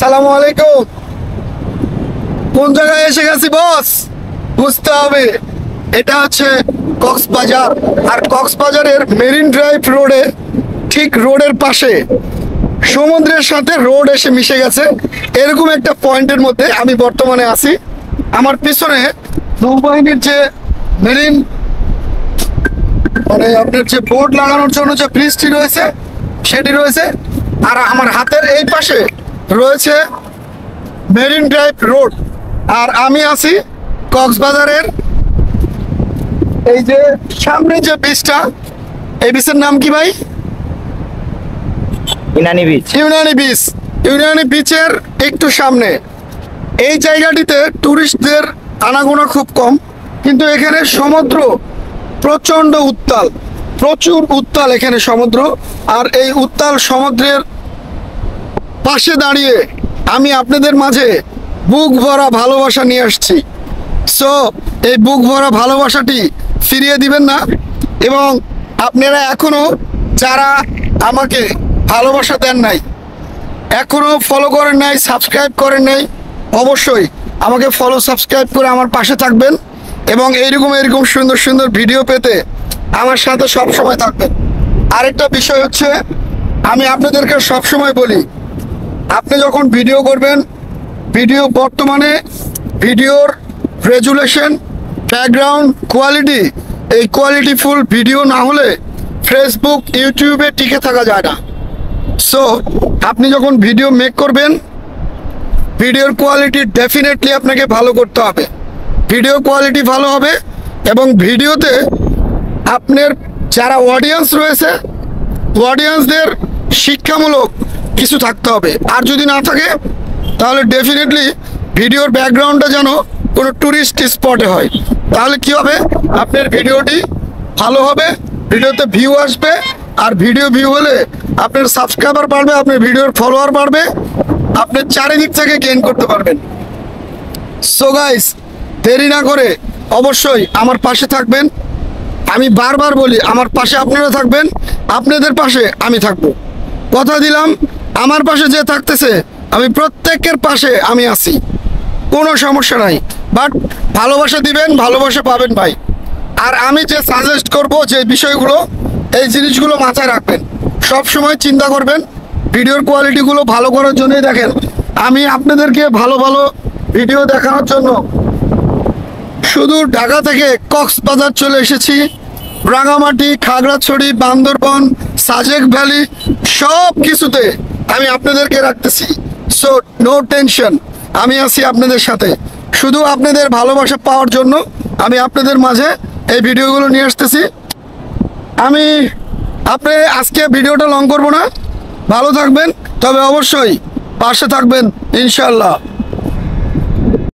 আসসালামু আলাইকুম। কোন জায়গায় এসে গেছি বস? বুঝতে হবে, এটা হচ্ছে কক্সবাজার। আর কক্সবাজারের মেরিন ড্রাইভ রোডে, ঠিক রোডের পাশে সমুদ্রের সাথে রোড এসে মিশে গেছে, এরকম একটা পয়েন্টের মধ্যে আমি বর্তমানে আছি। আমার পিছনে নৌবাহিনীর যে মেরিন আপনার যে বোর্ড লাগানোর জন্য যে ব্রিজটি রয়েছে সেটি রয়েছে, আর আমার হাতের এই পাশে রয়েছে মেরিন ড্রাইভ রোড। আর আমি আছি কক্সবাজারের এই যে সামনে যে বিচটা, এই বিচের নাম কি ভাই? ইনানি বিচ। ইউনানি বিচের একটু সামনে এই জায়গাটিতে টুরিস্টদের আনাগোনা খুব কম, কিন্তু এখানে সমুদ্র প্রচন্ড উত্তাল, প্রচুর উত্তাল এখানে সমুদ্র। আর এই উত্তাল সমুদ্রের পাশে দাঁড়িয়ে আমি আপনাদের মাঝে বুক ভরা ভালোবাসা নিয়ে আসছি। সো এই বুক ভরা ভালোবাসাটি ফিরিয়ে দিবেন না, এবং আপনারা এখনো যারা আমাকে ভালোবাসা দেন নাই, এখনো ফলো করেন নাই, সাবস্ক্রাইব করেন নাই, অবশ্যই আমাকে ফলো সাবস্ক্রাইব করে আমার পাশে থাকবেন, এবং এরকম সুন্দর সুন্দর ভিডিও পেতে আমার সাথে সব সময় থাকবেন। আরেকটা বিষয় হচ্ছে, আমি আপনাদেরকে সব সময় বলি, আপনি যখন ভিডিও করবেন, ভিডিও বর্তমানে ভিডিওর রেজুলেশন, ব্যাকগ্রাউন্ড কোয়ালিটি, এই কোয়ালিটিফুল ভিডিও না হলে ফেসবুক ইউটিউবে টিকে থাকা যায় না। সো আপনি যখন ভিডিও মেক করবেন, ভিডিওর কোয়ালিটি ডেফিনেটলি আপনাকে ভালো করতে হবে। ভিডিও কোয়ালিটি ভালো হবে, এবং ভিডিওতে আপনার যারা অডিয়েন্স রয়েছে, অডিয়েন্সদের শিক্ষামূলক কিছু থাকতে হবে। আর যদি না থাকে, তাহলে ডেফিনেটলি ভিডিওর ব্যাকগ্রাউন্ডটা যেন কোনো ট্যুরিস্ট স্পটে হয়, তাহলে কি হবে, আপনার ভিডিওটি ভালো হবে, ভিডিওতে ভিউ আসবে, আর ভিউ হলে আপনার সাবস্ক্রাইবার বাড়বে, আপনার ভিডিওর ফলোয়ার বাড়বে, আপনি চারিদিক থেকে গেইন করতে পারবেন। সো গাইস, দেরি না করে অবশ্যই আমার পাশে থাকবেন। আমি বারবার বলি, আমার পাশে আপনারা থাকবেন, আপনাদের পাশে আমি থাকবো। কথা দিলাম, আমার পাশে যে থাকতেছে, আমি প্রত্যেকের পাশে আমি আছি, কোনো সমস্যা নাই। বাট ভালোবাসা দিবেন, ভালোবাসা পাবেন ভাই। আর আমি যে সাজেস্ট করব যে বিষয়গুলো, এই জিনিসগুলো মাথায় রাখবেন, সব সময় চিন্তা করবেন। ভিডিওর কোয়ালিটিগুলো ভালো করার জন্যই দেখেন আমি আপনাদেরকে ভালো ভালো ভিডিও দেখানোর জন্য শুধু ঢাকা থেকে কক্সবাজার চলে এসেছি। রাঙামাটি, খাগড়াছড়ি, বান্দরবন, সাজেক ভ্যালি, সব কিছুতে আমি আপনাদেরকে রাখতেছি। সো নো টেনশন, আমি আছি আপনাদের সাথে। শুধু আপনাদের ভালোবাসা পাওয়ার জন্য আমি আপনাদের মাঝে এই ভিডিওগুলো নিয়ে আসতেছি। আপনি আজকে ভিডিওটা লং করব না, ভালো থাকবেন, তবে অবশ্যই পাশে থাকবেন ইনশাল্লাহ।